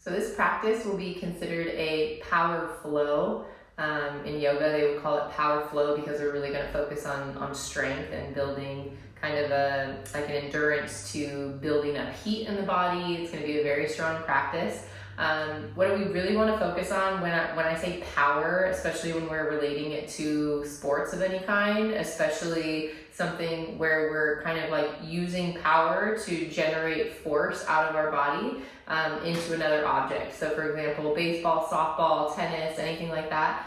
So this practice will be considered a power flow. In yoga, they would call it power flow because we're really going to focus on strength and building kind of like an endurance to building up heat in the body. It's going to be a very strong practice. What do we really want to focus on when I say power, especially when we're relating it to sports of any kind, especially something where we're kind of like using power to generate force out of our body into another object. So for example, baseball, softball, tennis, anything like that,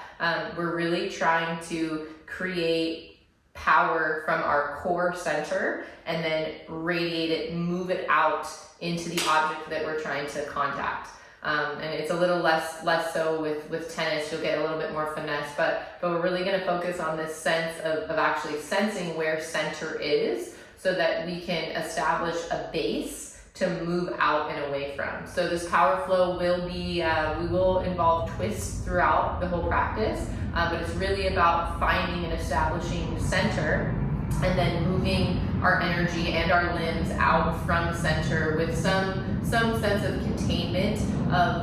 we're really trying to create power from our core center and then radiate it, move it out into the object that we're trying to contact. And it's a little less so with tennis. You'll get a little bit more finesse, but we're really going to focus on this sense of actually sensing where center is so that we can establish a base to move out and away from. So this power flow will be, we will involve twists throughout the whole practice, but it's really about finding and establishing center and then moving our energy and our limbs out from center with some sense of containment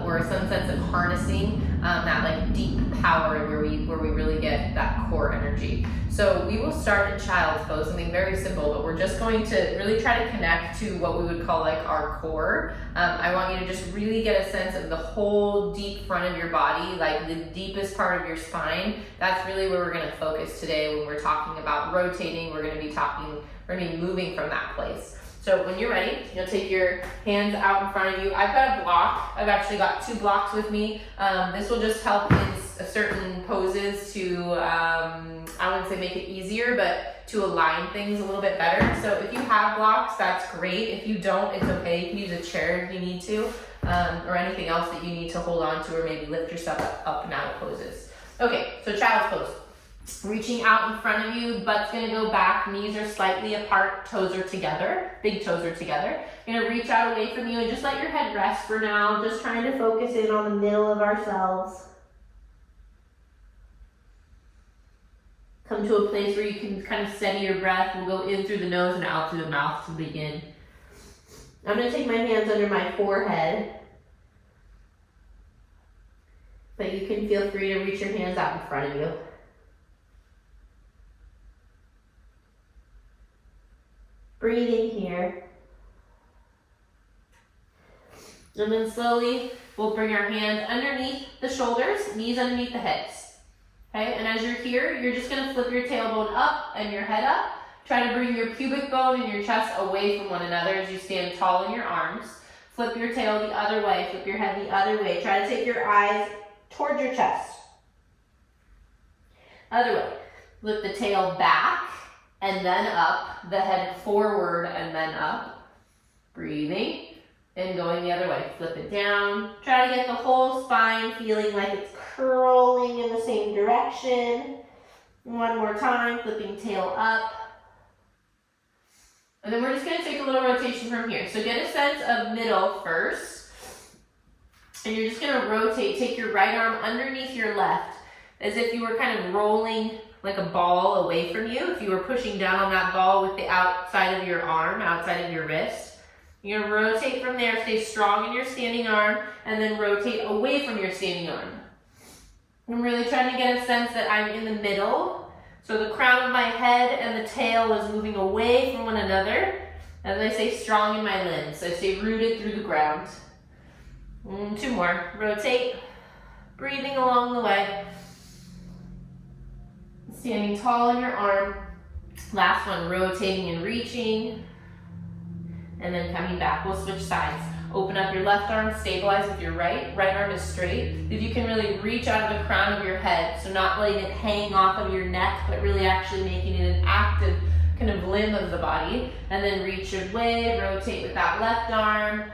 or some sense of harnessing that like deep power where we really get that core energy. So we will start in child's pose, something very simple, but we're just going to really try to connect to what we would call like our core. I want you to just really get a sense of the whole deep front of your body, like the deepest part of your spine. That's really where we're going to focus today when we're talking about rotating. We're going to be moving from that place. So when you're ready, you'll take your hands out in front of you. I've got a block. I've actually got 2 blocks with me. This will just help in certain poses to, I wouldn't say make it easier, but to align things a little bit better. So if you have blocks, that's great. If you don't, it's okay. You can use a chair if you need to, or anything else that you need to hold on to or maybe lift yourself up and out of poses. Okay, so child's pose. Reaching out in front of you, butt's gonna go back, knees are slightly apart, toes are together, big toes are together. You're gonna reach out away from you and just let your head rest for now, just trying to focus in on the middle of ourselves. Come to a place where you can kind of steady your breath. We'll go in through the nose and out through the mouth to begin. I'm gonna take my hands under my forehead, but you can feel free to reach your hands out in front of you. Breathing here. And then slowly, we'll bring our hands underneath the shoulders, knees underneath the hips. Okay, and as you're here, you're just gonna flip your tailbone up and your head up. Try to bring your pubic bone and your chest away from one another as you stand tall in your arms. Flip your tail the other way, flip your head the other way. Try to take your eyes towards your chest. Other way, lift the tail back and then up, the head forward and then up. Breathing and going the other way. Flip it down. Try to get the whole spine feeling like it's curling in the same direction. One more time, flipping tail up. And then we're just gonna take a little rotation from here. So get a sense of middle first. And you're just gonna rotate, take your right arm underneath your left, as if you were kind of rolling like a ball away from you. If you were pushing down on that ball with the outside of your arm, outside of your wrist. You're gonna rotate from there, stay strong in your standing arm, and then rotate away from your standing arm. I'm really trying to get a sense that I'm in the middle. So the crown of my head and the tail is moving away from one another. As I stay strong in my limbs, I stay rooted through the ground. 2 more, rotate, breathing along the way. Standing tall in your arm. Last one, rotating and reaching. And then coming back. We'll switch sides. Open up your left arm, stabilize with your right. Right arm is straight. If you can really reach out of the crown of your head, so not letting it hang off of your neck, but really actually making it an active kind of limb of the body. And then reach away, rotate with that left arm.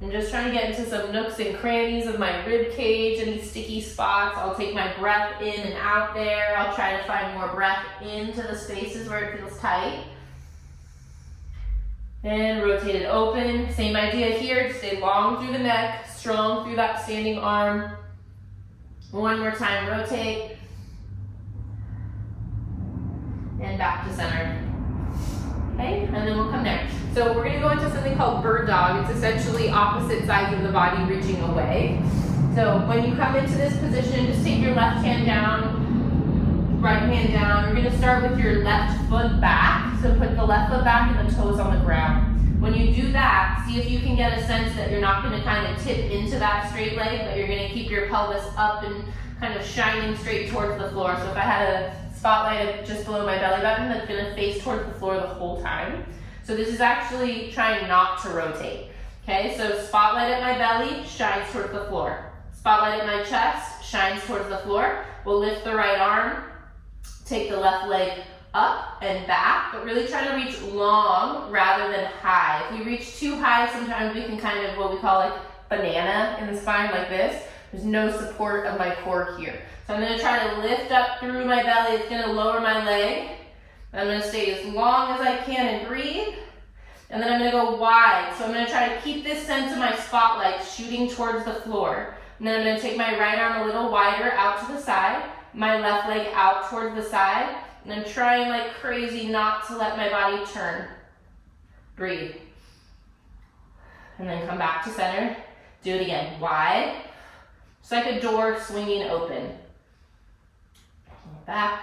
I'm just trying to get into some nooks and crannies of my rib cage, any sticky spots. I'll take my breath in and out there. I'll try to find more breath into the spaces where it feels tight. And rotate it open. Same idea here, stay long through the neck, strong through that standing arm. One more time, rotate. And back to center. Okay, and then we'll come there. So we're gonna go into something called bird dog. It's essentially opposite sides of the body reaching away. So when you come into this position, just take your left hand down, right hand down. You're gonna start with your left foot back. So put the left foot back and the toes on the ground. When you do that, see if you can get a sense that you're not gonna kind of tip into that straight leg, but you're gonna keep your pelvis up and kind of shining straight towards the floor. So if I had a spotlight just below my belly button, that's gonna face towards the floor the whole time. So this is actually trying not to rotate. Okay, so spotlight at my belly, shines towards the floor. Spotlight at my chest, shines towards the floor. We'll lift the right arm, take the left leg up and back, but really try to reach long rather than high. If you reach too high, sometimes we can kind of what we call like banana in the spine like this. There's no support of my core here. So I'm gonna try to lift up through my belly. It's gonna lower my leg. I'm gonna stay as long as I can and breathe. And then I'm gonna go wide. So I'm gonna try to keep this sense of my spotlight shooting towards the floor. And then I'm gonna take my right arm a little wider out to the side, my left leg out towards the side, and I'm trying like crazy not to let my body turn. Breathe. And then come back to center. Do it again, wide. It's like a door swinging open. Back.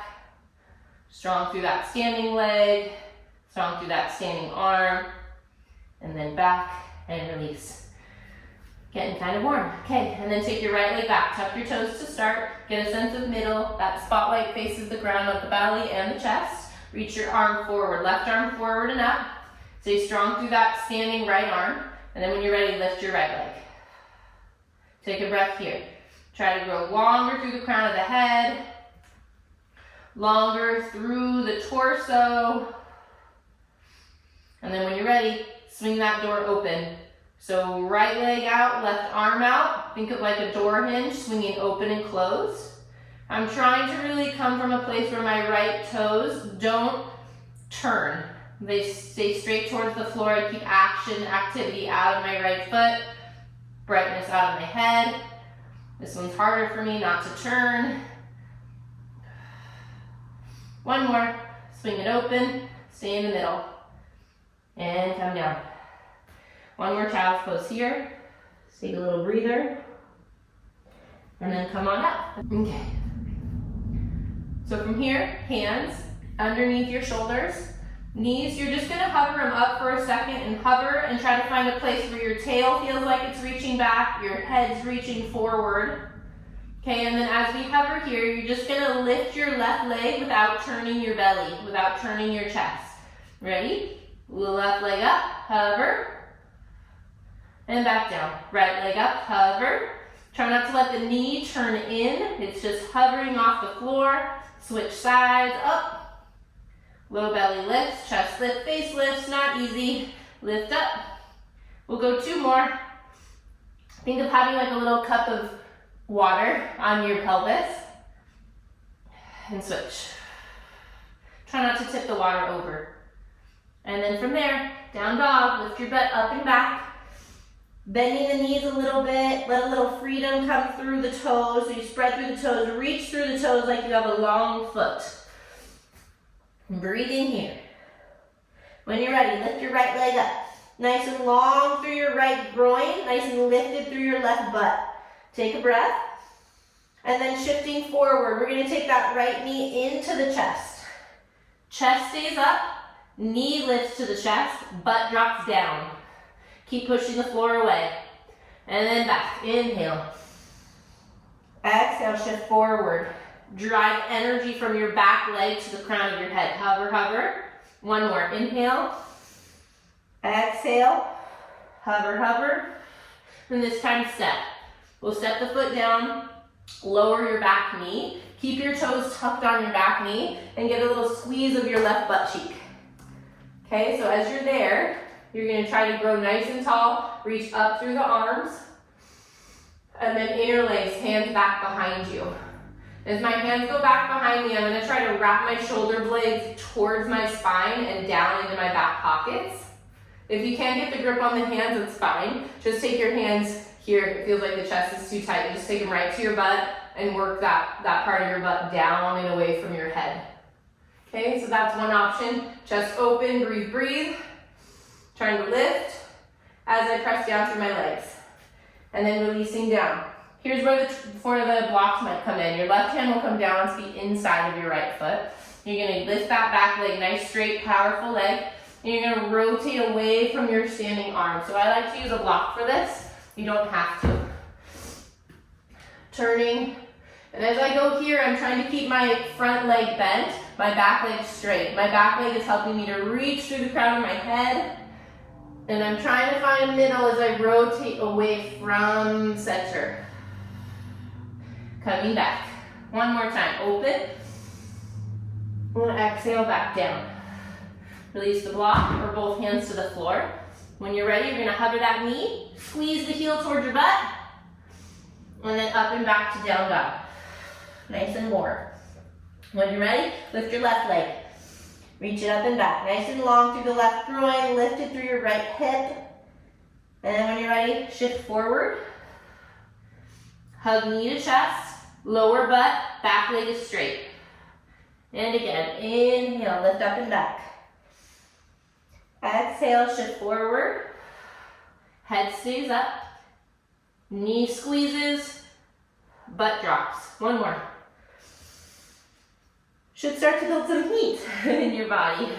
Strong through that standing leg, strong through that standing arm, and then back and release. Getting kind of warm. Okay, and then take your right leg back. Tuck your toes to start. Get a sense of middle. That spotlight faces the ground of the belly and the chest. Reach your arm forward, left arm forward and up. Stay strong through that standing right arm. And then when you're ready, lift your right leg. Take a breath here. Try to grow longer through the crown of the head. Longer through the torso. And then when you're ready, swing that door open. So right leg out, left arm out. Think of like a door hinge, swinging open and closed. I'm trying to really come from a place where my right toes don't turn. They stay straight towards the floor. I keep activity out of my right foot. Brightness out of my head. This one's harder for me not to turn. One more, swing it open, stay in the middle, and come down. One more child's pose here. Take a little breather, and then come on up. Okay. So from here, hands underneath your shoulders, knees, you're just gonna hover them up for a second and hover and try to find a place where your tail feels like it's reaching back, your head's reaching forward. Okay, and then as we hover here, you're just gonna lift your left leg without turning your belly, without turning your chest. Ready? Left leg up, hover, and back down. Right leg up, hover. Try not to let the knee turn in. It's just hovering off the floor. Switch sides, up. Low belly lifts, chest lift, face lifts, not easy. Lift up. We'll go two more. Think of having like a little cup of water on your pelvis, and switch. Try not to tip the water over. And then from there, down dog, lift your butt up and back, bending the knees a little bit, let a little freedom come through the toes, so you spread through the toes, reach through the toes like you have a long foot. Breathe in here. When you're ready, lift your right leg up, nice and long through your right groin, nice and lifted through your left butt. Take a breath, and then shifting forward, we're gonna take that right knee into the chest. Chest stays up, knee lifts to the chest, butt drops down. Keep pushing the floor away. And then back, inhale. Exhale, shift forward. Drive energy from your back leg to the crown of your head. Hover, hover. One more, inhale. Exhale, hover, hover. And this time step. We'll step the foot down, lower your back knee, keep your toes tucked on your back knee, and get a little squeeze of your left butt cheek. Okay, so as you're there, you're gonna try to grow nice and tall, reach up through the arms, and then interlace, hands back behind you. As my hands go back behind me, I'm gonna try to wrap my shoulder blades towards my spine and down into my back pockets. If you can't get the grip on the hands, it's fine. Just take your hands here, if it feels like the chest is too tight, just take them right to your butt and work that part of your butt down and away from your head. Okay, so that's one option. Chest open, breathe, breathe. Trying to lift as I press down through my legs. And then releasing down. Here's where the blocks might come in. Your left hand will come down to the inside of your right foot. You're gonna lift that back leg, nice, straight, powerful leg. And you're gonna rotate away from your standing arm. So I like to use a block for this. You don't have to. Turning. And as I go here, I'm trying to keep my front leg bent, my back leg straight. My back leg is helping me to reach through the crown of my head. And I'm trying to find a middle as I rotate away from center. Coming back. One more time. Open. And exhale back down. Release the block or both hands to the floor. When you're ready, you're going to hover that knee. Squeeze the heel towards your butt. And then up and back to down dog. Nice and warm. When you're ready, lift your left leg. Reach it up and back. Nice and long through the left groin. Lift it through your right hip. And then when you're ready, shift forward. Hug knee to chest. Lower butt. Back leg is straight. And again, inhale, lift up and back. Exhale, shift forward. Head stays up. Knee squeezes. Butt drops. One more. Should start to build some heat in your body.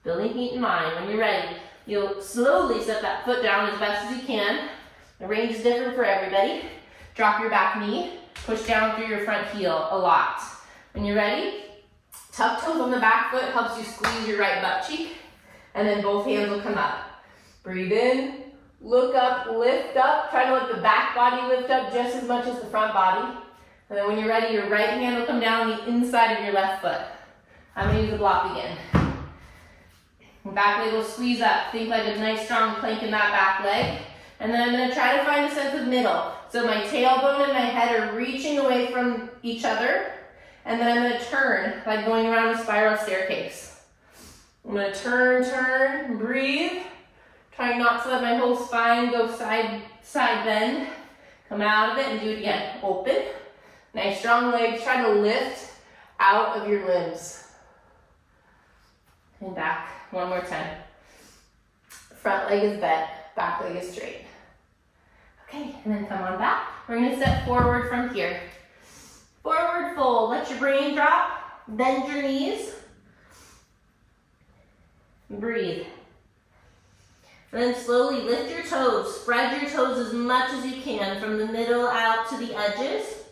Building heat in mind. When you're ready, you'll slowly set that foot down as best as you can. The range is different for everybody. Drop your back knee. Push down through your front heel a lot. When you're ready, tuck toes on the back foot helps you squeeze your right butt cheek. And then both hands will come up. Breathe in, look up, lift up. Try to let the back body lift up just as much as the front body. And then when you're ready, your right hand will come down the inside of your left foot. I'm going to use the block again. Back leg will squeeze up. Think like a nice strong plank in that back leg. And then I'm going to try to find a sense of middle. So my tailbone and my head are reaching away from each other. And then I'm going to turn by going around a spiral staircase. I'm going to turn, breathe. Trying not to let my whole spine go side bend. Come out of it and do it again. Open. Nice strong legs. Try to lift out of your limbs. And back. One more time. Front leg is bent. Back leg is straight. Okay, and then come on back. We're going to step forward from here. Forward fold. Let your brain drop. Bend your knees. Breathe. And then slowly lift your toes. Spread your toes as much as you can from the middle out to the edges.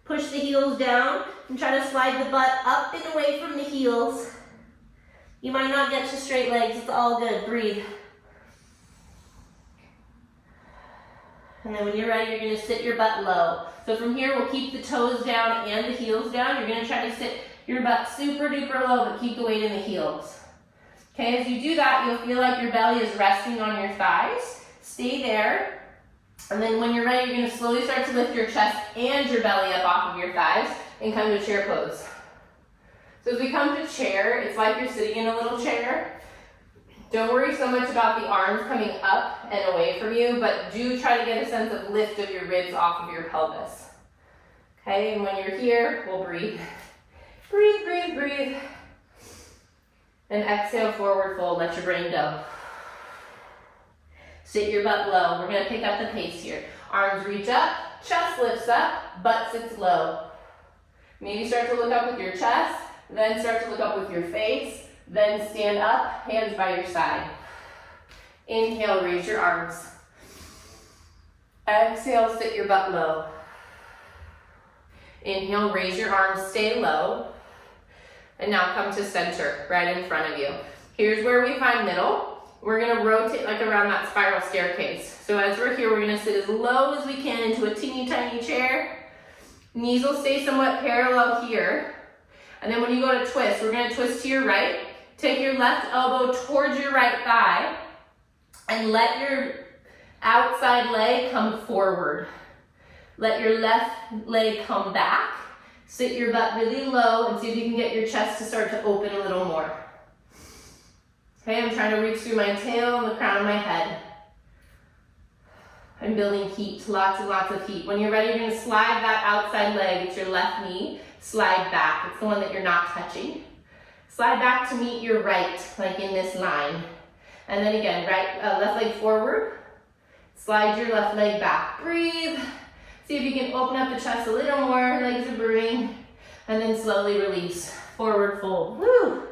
Push the heels down and try to slide the butt up and away from the heels. You might not get to straight legs. It's all good. Breathe. And then when you're ready, you're going to sit your butt low. So from here, we'll keep the toes down and the heels down. You're going to try to sit your butt super duper low, but keep the weight in the heels. Okay, as you do that, you'll feel like your belly is resting on your thighs. Stay there. And then when you're ready, you're going to slowly start to lift your chest and your belly up off of your thighs and come to chair pose. So as we come to chair, it's like you're sitting in a little chair. Don't worry so much about the arms coming up and away from you, but do try to get a sense of lift of your ribs off of your pelvis. Okay, and when you're here, we'll breathe. Breathe, breathe, breathe. And exhale, forward fold, let your brain go. Sit your butt low. We're going to pick up the pace here. Arms reach up, chest lifts up, butt sits low. Maybe start to look up with your chest, then start to look up with your face, then stand up, hands by your side. Inhale, raise your arms. Exhale, sit your butt low. Inhale, raise your arms, stay low. And now come to center, right in front of you. Here's where we find middle. We're going to rotate like around that spiral staircase. So as we're here, we're going to sit as low as we can into a teeny tiny chair. Knees will stay somewhat parallel here. And then when you go to twist, we're going to twist to your right. Take your left elbow towards your right thigh and let your outside leg come forward. Let your left leg come back. Sit your butt really low and see if you can get your chest to start to open a little more. Okay, I'm trying to reach through my tail and the crown of my head. I'm building heat, lots and lots of heat. When you're ready, you're going to slide that outside leg, it's your left knee, slide back. It's the one that you're not touching. Slide back to meet your right, like in this line. And then again, left leg forward. Slide your left leg back. Breathe. See if you can open up the chest a little more, legs are burning. And then slowly release. Forward fold. Woo!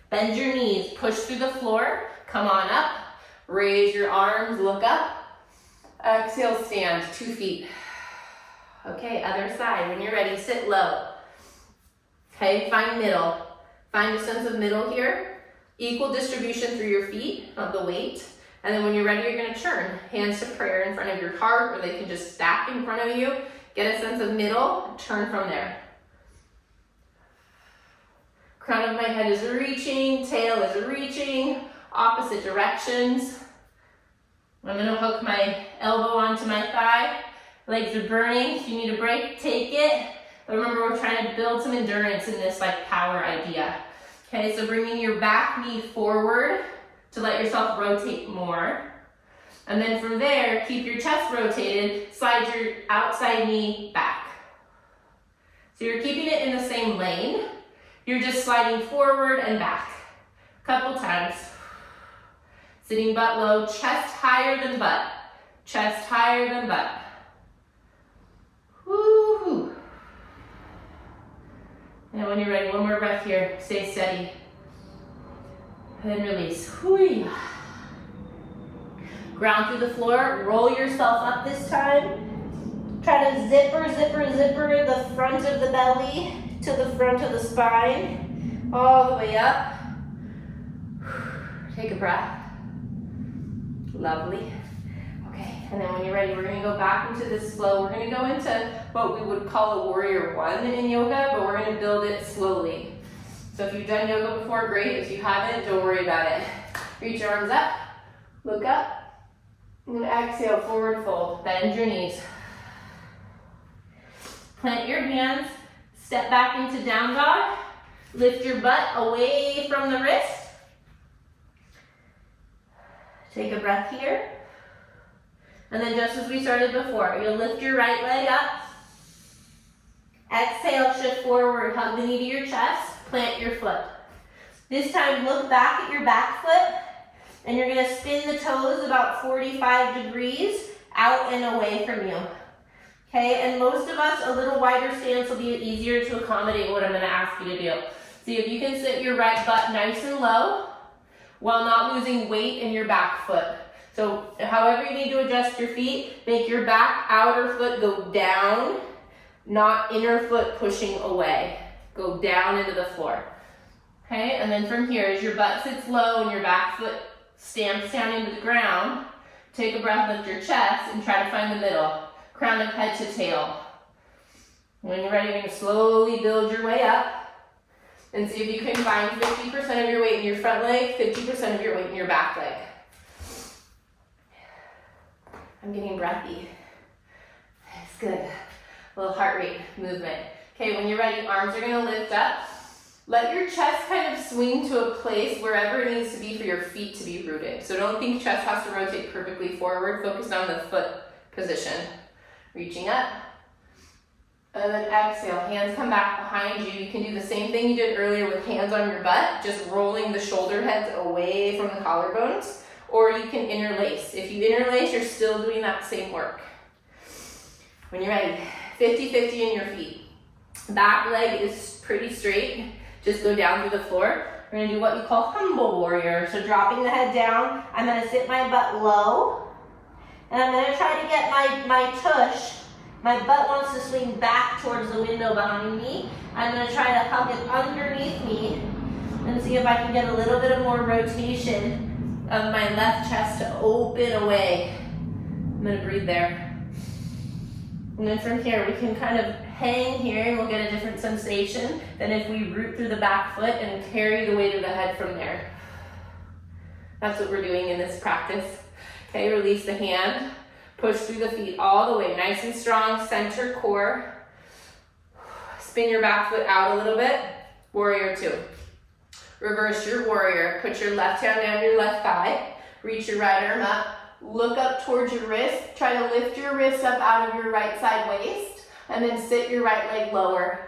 Bend your knees, push through the floor. Come on up. Raise your arms, look up. Exhale, stand, 2 feet. Okay, other side. When you're ready, sit low. Okay, find middle. Find a sense of middle here. Equal distribution through your feet of the weight. And then when you're ready, you're gonna turn. Hands to prayer in front of your heart, or they can just stack in front of you. Get a sense of middle, turn from there. Crown of my head is reaching, tail is reaching, opposite directions. I'm gonna hook my elbow onto my thigh. Legs are burning. If you need a break, take it. But remember, we're trying to build some endurance in this like power idea. Okay, so bringing your back knee forward to let yourself rotate more. And then from there, keep your chest rotated, slide your outside knee back. So you're keeping it in the same lane. You're just sliding forward and back. A couple times. Sitting butt low, chest higher than butt. Chest higher than butt. Woo-hoo. And when you're ready, one more breath here. Stay steady. And then release. Whoo-yah. Ground through the floor. Roll yourself up this time. Try to zipper the front of the belly to the front of the spine. All the way up. Take a breath. Lovely. Okay, and then when you're ready, we're gonna go back into this flow. We're gonna go into what we would call a warrior one in yoga, but we're gonna build it slowly. So if you've done yoga before, great. If you haven't, don't worry about it. Reach your arms up, look up, and exhale, forward fold. Bend your knees. Plant your hands, step back into down dog. Lift your butt away from the wrist. Take a breath here. And then just as we started before, you'll lift your right leg up. Exhale, shift forward, hug the knee to your chest, plant your foot. This time, look back at your back foot, and you're gonna spin the toes about 45 degrees out and away from you. Okay, and most of us, a little wider stance will be easier to accommodate what I'm gonna ask you to do. See if you can sit your right butt nice and low while not losing weight in your back foot. So however you need to adjust your feet, make your back outer foot go down, not inner foot pushing away. Go down into the floor. Okay, and then from here, as your butt sits low and your back foot stamps down into the ground, take a breath, lift your chest, and try to find the middle. Crown of head to tail. When you're ready, you're going to slowly build your way up and see if you can find 50% of your weight in your front leg, 50% of your weight in your back leg. I'm getting breathy. It's good. A little heart rate movement. Okay, when you're ready, arms are going to lift up. Let your chest kind of swing to a place wherever it needs to be for your feet to be rooted. So don't think chest has to rotate perfectly forward. Focus on the foot position. Reaching up. And then exhale, hands come back behind you. You can do the same thing you did earlier with hands on your butt, just rolling the shoulder heads away from the collarbones, or you can interlace. If you interlace, you're still doing that same work. When you're ready, 50-50 in your feet. Back leg is pretty straight. Just go down through the floor. We're gonna do what we call humble warrior. So dropping the head down, I'm gonna sit my butt low, and I'm gonna try to get my tush. My butt wants to swing back towards the window behind me. I'm gonna try to hug it underneath me and see if I can get a little bit of more rotation of my left chest to open away. I'm gonna breathe there. And then from here, we can kind of hang here and we'll get a different sensation than if we root through the back foot and carry the weight of the head from there. That's what we're doing in this practice. Okay, release the hand. Push through the feet all the way, nice and strong, center core. Spin your back foot out a little bit, warrior two. Reverse your warrior, put your left hand down your left thigh, reach your right arm up, look up towards your wrist, try to lift your wrist up out of your right side waist, And then sit your right leg lower.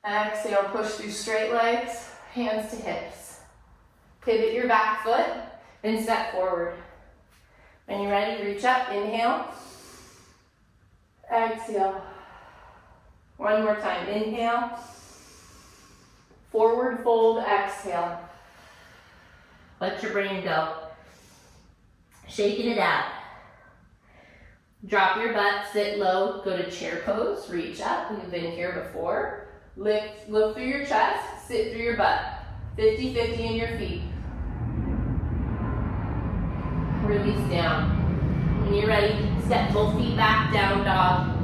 Exhale, push through straight legs, hands to hips. Pivot your back foot and step forward. When you're ready, reach up, inhale. Exhale. One more time, inhale. Forward fold, exhale. Let your brain go. Shaking it out. Drop your butt, sit low, go to chair pose, reach up. We've been here before. Look through your chest, sit through your butt. 50-50 in your feet. Release down. When you're ready, step both feet back, down dog.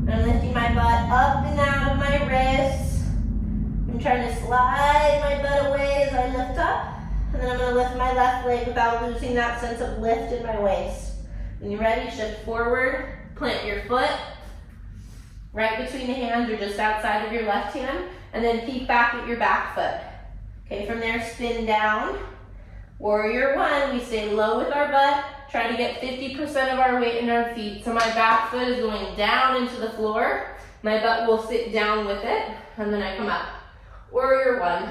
I'm lifting my butt up and out of my wrists. I'm trying to slide my butt away as I lift up. And then I'm going to lift my left leg without losing that sense of lift in my waist. When you're ready, shift forward, plant your foot right between the hands or just outside of your left hand, and then peek back at your back foot. Okay, from there, spin down. Warrior one, we stay low with our butt, try to get 50% of our weight in our feet. So my back foot is going down into the floor. My butt will sit down with it, and then I come up. Warrior one.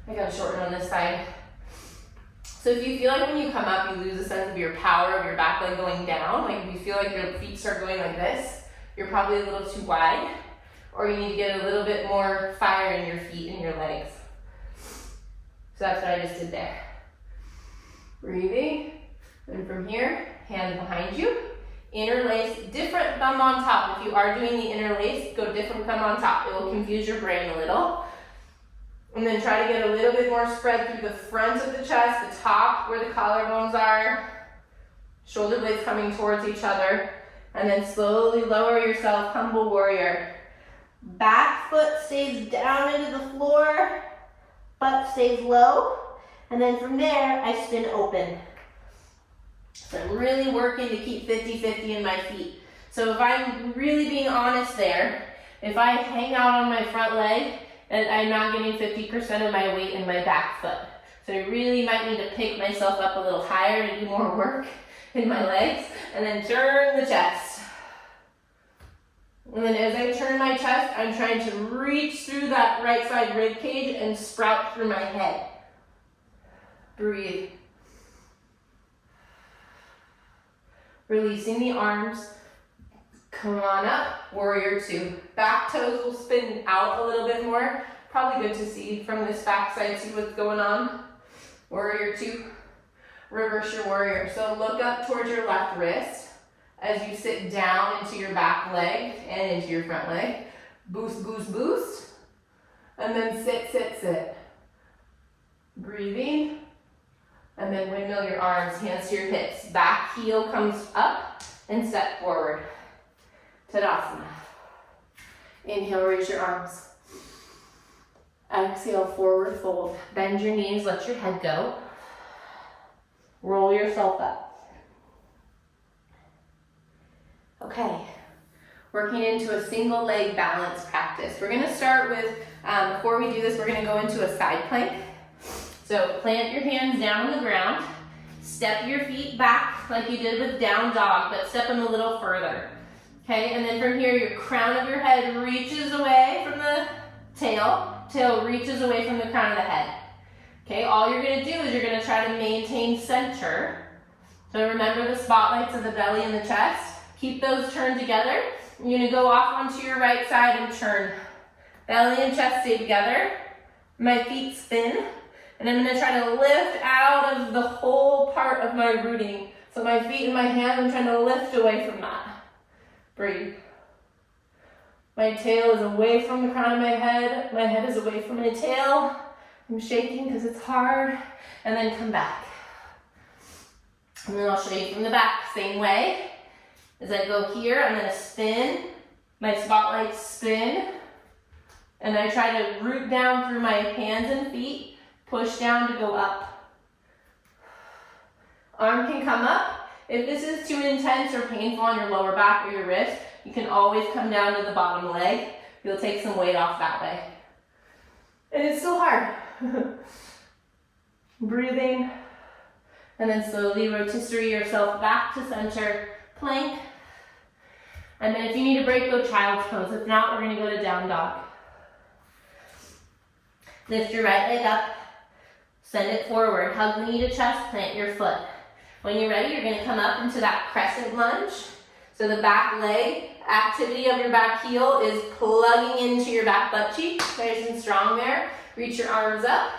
I gotta shorten on this side. So if you feel like when you come up, you lose a sense of your power of your back leg going down, like if you feel like your feet start going like this, you're probably a little too wide, or you need to get a little bit more fire in your feet and your legs. So that's what I just did there. Breathing, and from here, hands behind you. Interlace, different thumb on top. If you are doing the interlace, go different thumb on top. It will confuse your brain a little. And then try to get a little bit more spread through the front of the chest, the top where the collarbones are. Shoulder blades coming towards each other. And then slowly lower yourself, humble warrior. Back foot stays down into the floor. Butt stays low. And then from there, I spin open. So I'm really working to keep 50-50 in my feet. So if I'm really being honest there, if I hang out on my front leg, and I'm not getting 50% of my weight in my back foot. So I really might need to pick myself up a little higher and do more work in my legs, and then turn the chest. And then as I turn my chest, I'm trying to reach through that right side rib cage and sprout through my head. Breathe. Releasing the arms. Come on up, warrior two. Back toes will spin out a little bit more. Probably good to see from this back side, see what's going on. Warrior two, reverse your warrior. So look up towards your left wrist as you sit down into your back leg and into your front leg. Boost, boost, boost. And then sit, sit, sit. Breathing. And then windmill your arms, hands to your hips. Back heel comes up and step forward. Tadasana. Inhale, raise your arms. Exhale, forward fold. Bend your knees, let your head go. Roll yourself up. Okay, working into a single leg balance practice. We're gonna start with, before we do this, we're gonna go into a side plank. So plant your hands down on the ground. Step your feet back like you did with down dog, but step them a little further. Okay, and then from here, your crown of your head reaches away from the tail. Tail reaches away from the crown of the head. Okay, all you're gonna do is you're gonna try to maintain center. So remember the spotlights of the belly and the chest. Keep those turned together. You're gonna go off onto your right side and turn. Belly and chest stay together. My feet spin. And I'm gonna try to lift out of the whole part of my rooting. So my feet and my hands, I'm trying to lift away from that. Breathe. My tail is away from the crown of my head. My head is away from my tail. I'm shaking because it's hard. And then come back. And then I'll show you from the back, same way. As I go here, I'm gonna spin. My spotlights spin. And I try to root down through my hands and feet. Push down to go up. Arm can come up. If this is too intense or painful on your lower back or your wrist, you can always come down to the bottom leg. You'll take some weight off that way. And it's still hard. Breathing. And then slowly rotisserie yourself back to center, plank. And then if you need a break, go child's pose. If not, we're gonna go to down dog. Lift your right leg up, send it forward, hug the knee to chest, plant your foot. When you're ready, you're gonna come up into that crescent lunge. So the back leg activity of your back heel is plugging into your back butt cheek. Nice and strong there. Reach your arms up.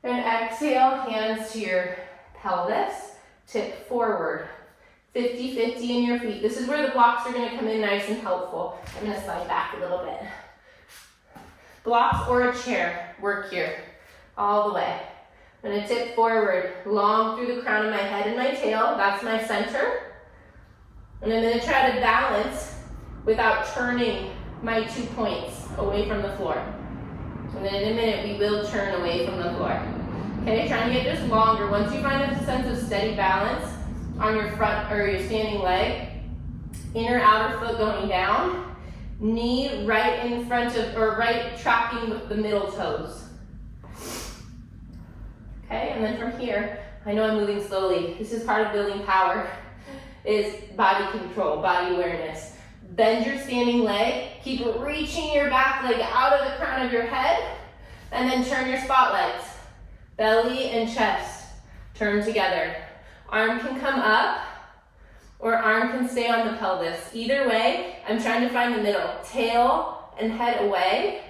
And exhale, hands to your pelvis, tip forward. 50-50 in your feet. This is where the blocks are gonna come in nice and helpful. I'm gonna slide back a little bit. Blocks or a chair, work here, all the way. I'm gonna tip forward, long through the crown of my head and my tail. That's my center. And I'm gonna try to balance without turning my 2 points away from the floor. And then in a minute, we will turn away from the floor. Okay, trying to get just longer. Once you find a sense of steady balance on your front or your standing leg, inner outer foot going down, knee right in front of, or right tracking with the middle toes. Okay, and then from here, I know I'm moving slowly. This is part of building power, is body control, body awareness. Bend your standing leg, keep reaching your back leg out of the crown of your head, and then turn your spotlights. Belly and chest turn together. Arm can come up, or arm can stay on the pelvis. Either way, I'm trying to find the middle. Tail and head away,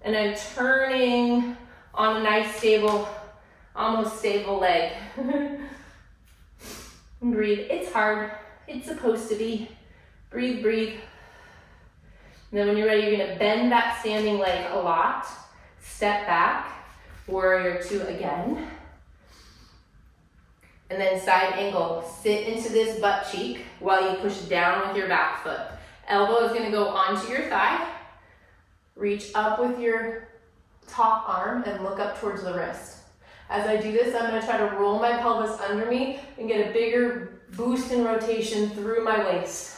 and I'm turning on a nice stable, almost stable leg. Breathe, it's hard, it's supposed to be. Breathe, breathe. And then when you're ready, you're gonna bend that standing leg a lot. Step back, warrior two again. And then side angle, sit into this butt cheek while you push down with your back foot. Elbow is gonna go onto your thigh. Reach up with your top arm and look up towards the wrist. As I do this, I'm gonna try to roll my pelvis under me and get a bigger boost in rotation through my waist.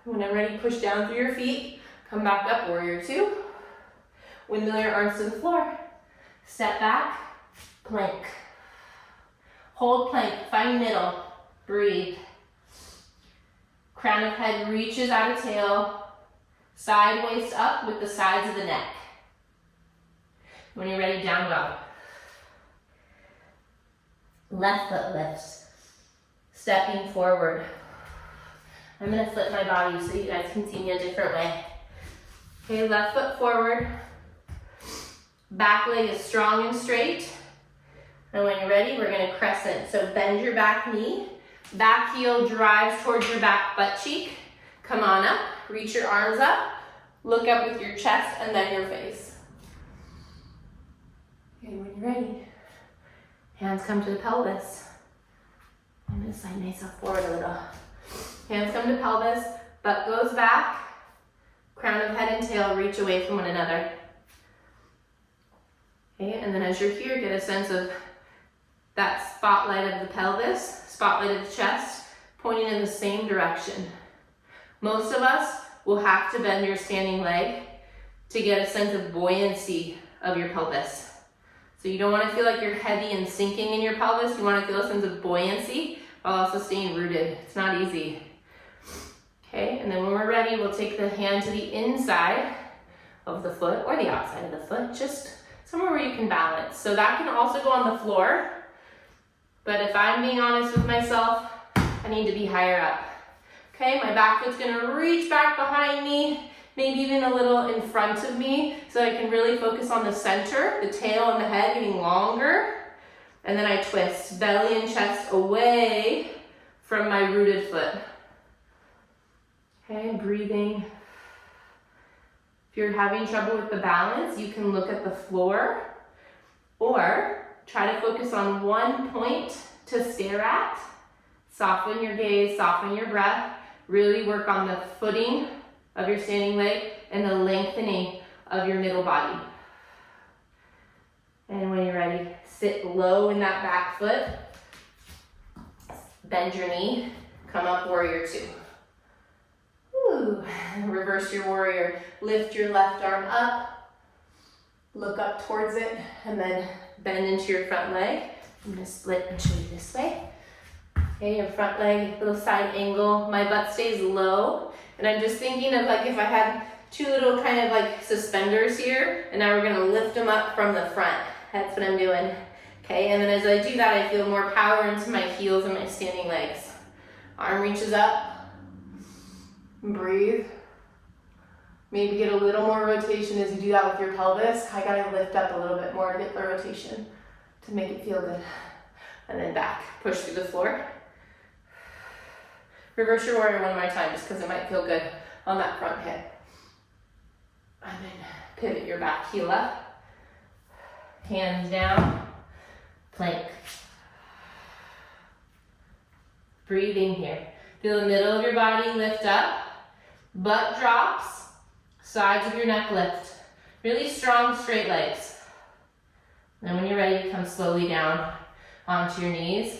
When I'm ready, push down through your feet, come back up, warrior two. Windmill your arms to the floor. Step back, plank. Hold plank, find middle, breathe. Crown of head reaches out of tail, side waist up with the sides of the neck. When you're ready, down dog. Left foot lifts, stepping forward. I'm gonna flip my body so you guys can see me a different way. Okay, left foot forward. Back leg is strong and straight. And when you're ready, we're gonna crescent. So bend your back knee. Back heel drives towards your back butt cheek. Come on up, reach your arms up. Look up with your chest and then your face. Okay, when you're ready, hands come to the pelvis. I'm gonna slide myself forward a little. Hands come to pelvis, butt goes back, crown of head and tail reach away from one another. Okay, and then as you're here, get a sense of that spotlight of the pelvis, spotlight of the chest, pointing in the same direction. Most of us will have to bend your standing leg to get a sense of buoyancy of your pelvis. So you don't want to feel like you're heavy and sinking in your pelvis. You want to feel a sense of buoyancy while also staying rooted. It's not easy. Okay, and then when we're ready, we'll take the hand to the inside of the foot or the outside of the foot, just somewhere where you can balance. So that can also go on the floor, but if I'm being honest with myself, I need to be higher up. Okay, my back foot's gonna reach back behind me, maybe even a little in front of me, so I can really focus on the center, the tail and the head getting longer. And then I twist, belly and chest away from my rooted foot. Okay, breathing. If you're having trouble with the balance, you can look at the floor or try to focus on one point to stare at. Soften your gaze, soften your breath. Really work on the footing of your standing leg and the lengthening of your middle body. And when you're ready, sit low in that back foot. Bend your knee, come up, warrior two. Woo. Reverse your warrior. Lift your left arm up. Look up towards it and then bend into your front leg. I'm gonna split and show you this way. Okay, your front leg, little side angle. My butt stays low. And I'm just thinking of like if I had two little kind of like suspenders here, and now we're gonna lift them up from the front. That's what I'm doing. Okay, and then as I do that, I feel more power into my heels and my standing legs. Arm reaches up. Breathe. Maybe get a little more rotation as you do that with your pelvis. I gotta lift up a little bit more to get the rotation to make it feel good. And then back, push through the floor. Reverse your warrior one more time just because it might feel good on that front hip. And then pivot your back heel up. Hands down, plank. Breathing here. Feel the middle of your body lift up, butt drops. Sides of your neck lift. Really strong, straight legs. Then when you're ready, come slowly down onto your knees.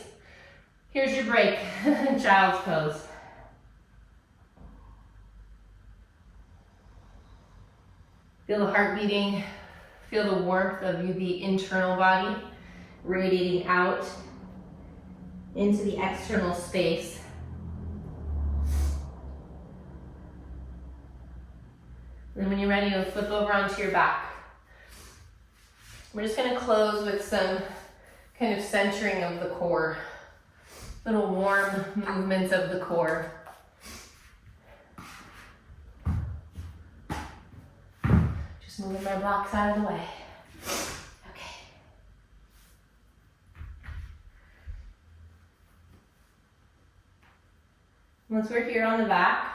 Here's your break, child's pose. Feel the heart beating. Feel the warmth of the internal body radiating out into the external space. Then when you're ready, you'll flip over onto your back. We're just gonna close with some kind of centering of the core. Little warm movements of the core. Just moving my blocks out of the way. Okay. Once we're here on the back,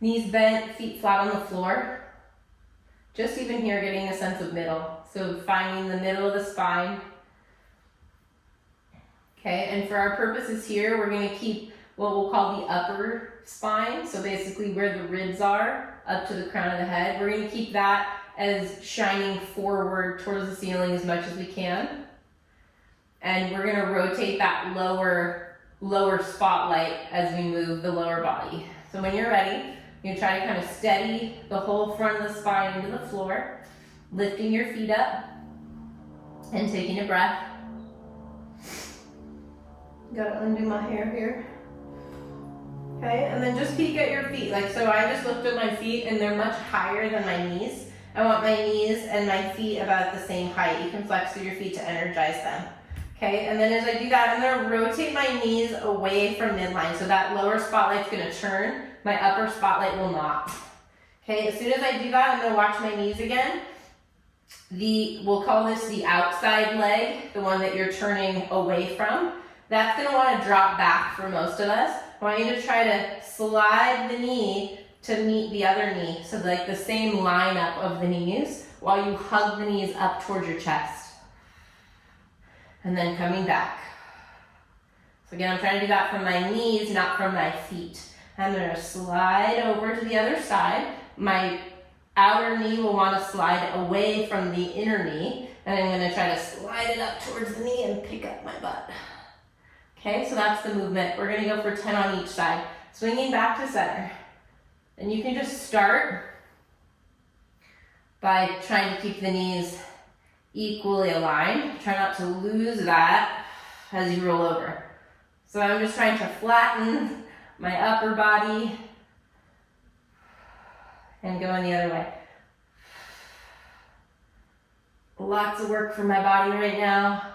knees bent, feet flat on the floor. Just even here, getting a sense of middle. So finding the middle of the spine. Okay, and for our purposes here, we're gonna keep what we'll call the upper spine. So basically where the ribs are, up to the crown of the head. We're gonna keep that as shining forward towards the ceiling as much as we can. And we're gonna rotate that lower spotlight as we move the lower body. So when you're ready, you're gonna try to kind of steady the whole front of the spine into the floor, lifting your feet up and taking a breath. Gotta undo my hair here. Okay, and then just peek at your feet. Like, so I just lifted my feet and they're much higher than my knees. I want my knees and my feet about the same height. You can flex through your feet to energize them. Okay, and then as I do that, I'm gonna rotate my knees away from midline. So that lower spotlight's gonna turn. My upper spotlight will not. Okay, as soon as I do that, I'm gonna watch my knees again. We'll call this the outside leg, the one that you're turning away from. That's gonna wanna drop back for most of us. I want you to try to slide the knee to meet the other knee. So like the same lineup of the knees while you hug the knees up towards your chest. And then coming back. So again, I'm trying to do that from my knees, not from my feet. I'm gonna slide over to the other side. My outer knee will wanna slide away from the inner knee. And I'm gonna try to slide it up towards the knee and pick up my butt. Okay, so that's the movement. We're gonna go for 10 on each side. Swinging back to center. And you can just start by trying to keep the knees equally aligned. Try not to lose that as you roll over. So I'm just trying to flatten my upper body and going the other way. Lots of work for my body right now.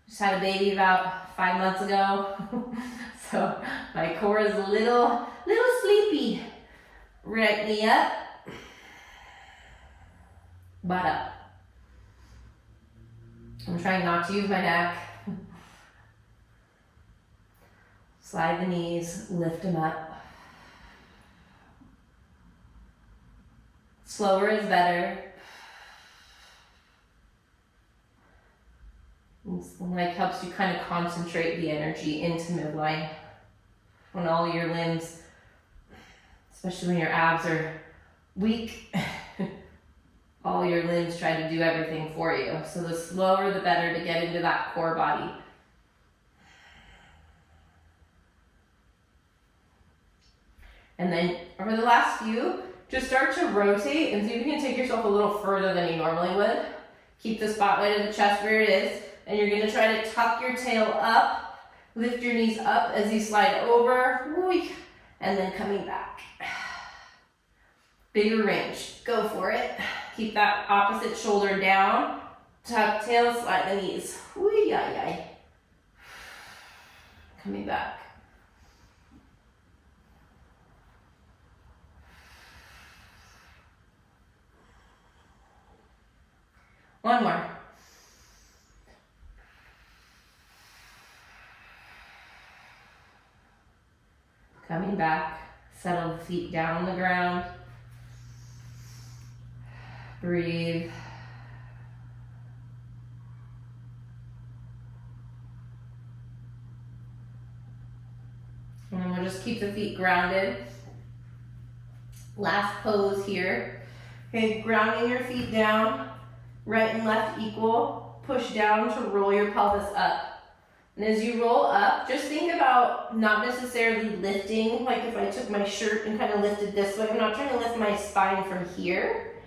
Just had a baby about 5 months ago. So my core is a little sleepy. Right knee up, butt up. I'm trying not to use my neck. Slide the knees, lift them up. Slower is better. It's like helps you kind of concentrate the energy into midline. When all your limbs, especially when your abs are weak, all your limbs try to do everything for you. So the slower the better to get into that core body. And then over the last few, just start to rotate and see if you can take yourself a little further than you normally would. Keep the spotlight of the chest where it is, and you're gonna try to tuck your tail up, lift your knees up as you slide over, and then coming back. Bigger range, go for it. Keep that opposite shoulder down, tuck tail, slide the knees. Coming back. One more. Coming back, settle the feet down on the ground. Breathe. And we'll just keep the feet grounded. Last pose here. Okay, grounding your feet down, right and left equal. Push down to roll your pelvis up. And as you roll up, just think about not necessarily lifting, like if I took my shirt and kind of lifted this way, I'm not trying to lift my spine from here,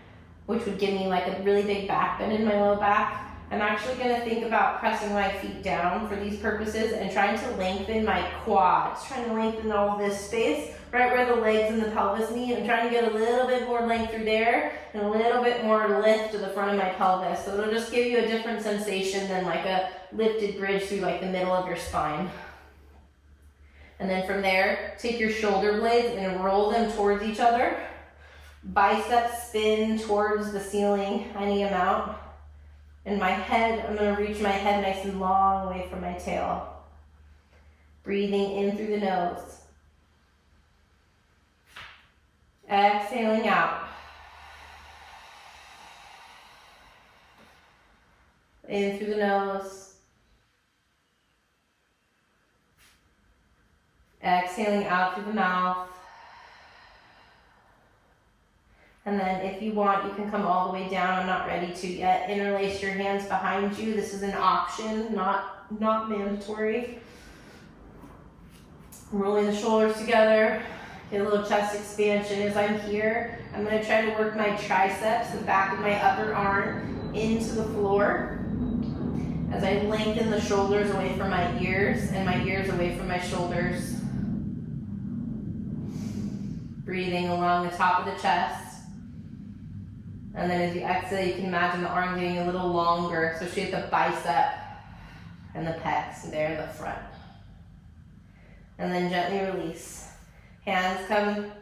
which would give me like a really big back bend in my low back. I'm actually gonna think about pressing my feet down for these purposes and trying to lengthen my quads, trying to lengthen all this space, right where the legs and the pelvis meet. I'm trying to get a little bit more length through there and a little bit more lift to the front of my pelvis. So it'll just give you a different sensation than like a lifted bridge through like the middle of your spine. And then from there, take your shoulder blades and roll them towards each other. Biceps spin towards the ceiling any amount. And my head, I'm gonna reach my head nice and long away from my tail. Breathing in through the nose. Exhaling out. In through the nose. Exhaling out through the mouth. And then if you want, you can come all the way down. I'm not ready to yet. Interlace your hands behind you. This is an option, not mandatory. Rolling the shoulders together. Get a little chest expansion. As I'm here, I'm going to try to work my triceps, the back of my upper arm, into the floor. As I lengthen the shoulders away from my ears and my ears away from my shoulders. Breathing along the top of the chest. And then as you exhale, you can imagine the arm getting a little longer, especially at the bicep and the pecs there in the front. And then gently release. Hands come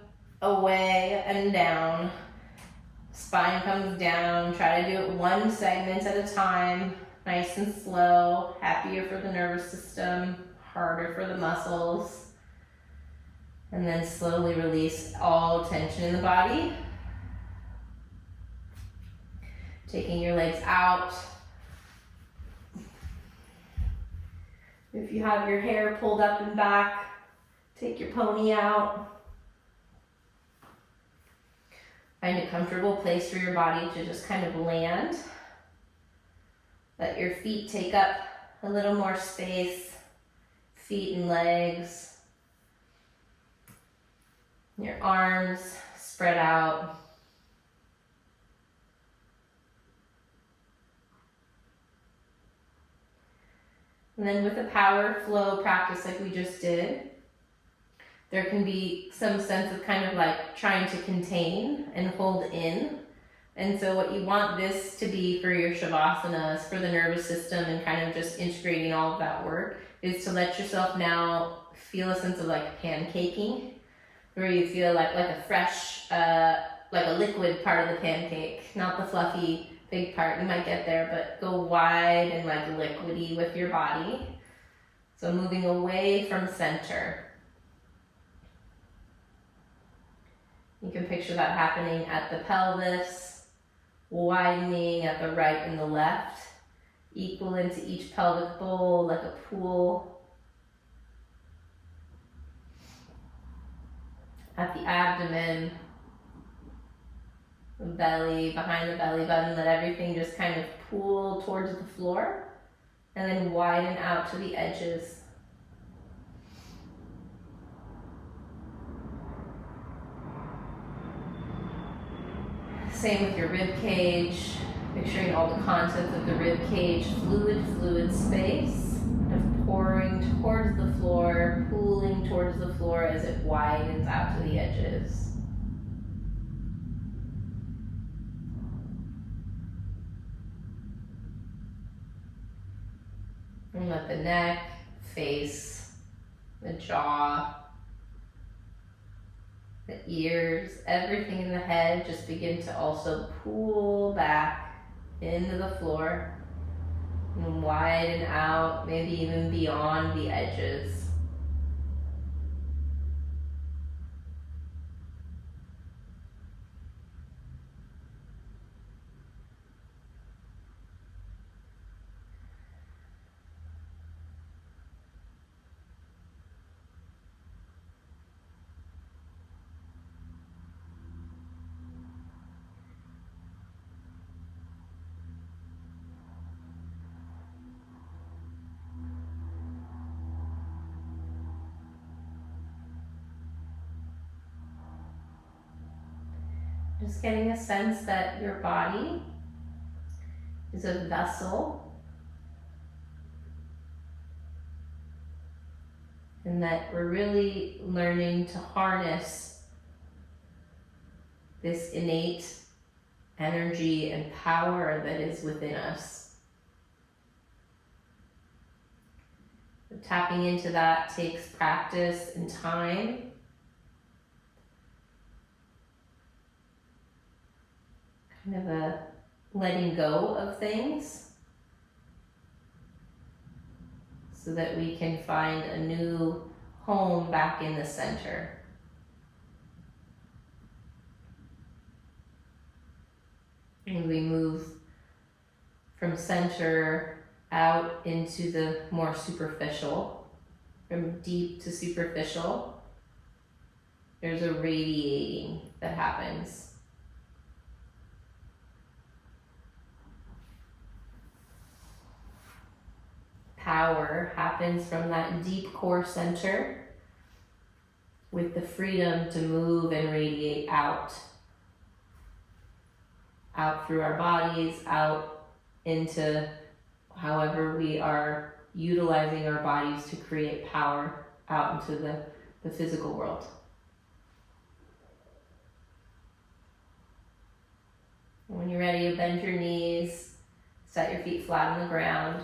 away and down. Spine comes down. Try to do it one segment at a time. Nice and slow. Happier for the nervous system. Harder for the muscles. And then slowly release all tension in the body. Taking your legs out. If you have your hair pulled up and back, take your pony out. Find a comfortable place for your body to just kind of land. Let your feet take up a little more space, feet and legs. Your arms spread out. And then with a power flow practice like we just did, there can be some sense of kind of like trying to contain and hold in. And so what you want this to be for your shavasana, for the nervous system and kind of just integrating all of that work, is to let yourself now feel a sense of like pancaking, where you feel like a fresh, like a liquid part of the pancake, not the fluffy big part. You might get there, but go wide and like liquidy with your body. So moving away from center. You can picture that happening at the pelvis, widening at the right and the left, equal into each pelvic bowl like a pool. At the abdomen, the belly, behind the belly button, let everything just kind of pool towards the floor and then widen out to the edges. Same with your rib cage, picturing all the contents of the rib cage, fluid space, of pouring towards the floor, pooling towards the floor as it widens out to the edges. And let the neck, face, the jaw, the ears, everything in the head just begin to also pull back into the floor and widen out, maybe even beyond the edges. Just getting a sense that your body is a vessel and that we're really learning to harness this innate energy and power that is within us. Tapping into that takes practice and time. Kind of a letting go of things so that we can find a new home back in the center. And we move from center out into the more superficial, from deep to superficial. There's a radiating that happens. Power happens from that deep core center with the freedom to move and radiate out through our bodies, out into however we are utilizing our bodies to create power out into the physical world. When you're ready, you bend your knees, set your feet flat on the ground.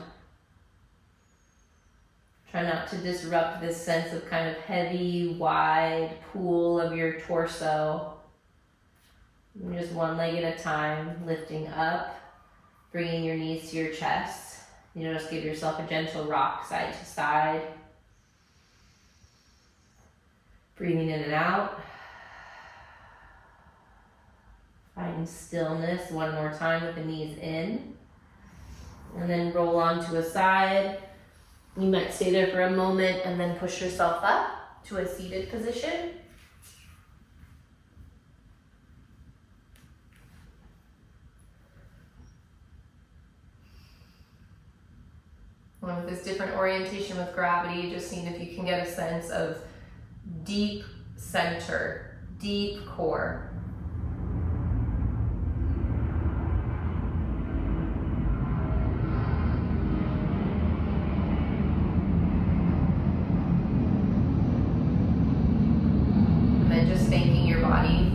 Try not to disrupt this sense of kind of heavy, wide pool of your torso. And just one leg at a time, lifting up, bringing your knees to your chest. You just give yourself a gentle rock side to side. Breathing in and out. Finding stillness one more time with the knees in. And then roll onto a side. You might stay there for a moment and then push yourself up to a seated position. And with this different orientation with gravity, just seeing if you can get a sense of deep center, deep core.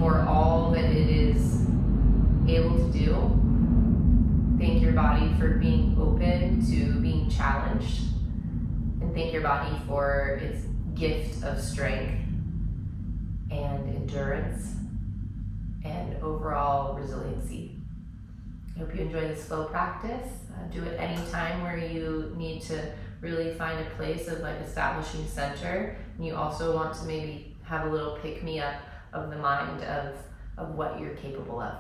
For all that it is able to do. Thank your body for being open to being challenged. And thank your body for its gift of strength and endurance and overall resiliency. I hope you enjoy this flow practice. Do it anytime where you need to really find a place of like establishing center. And you also want to maybe have a little pick-me-up of the mind of what you're capable of.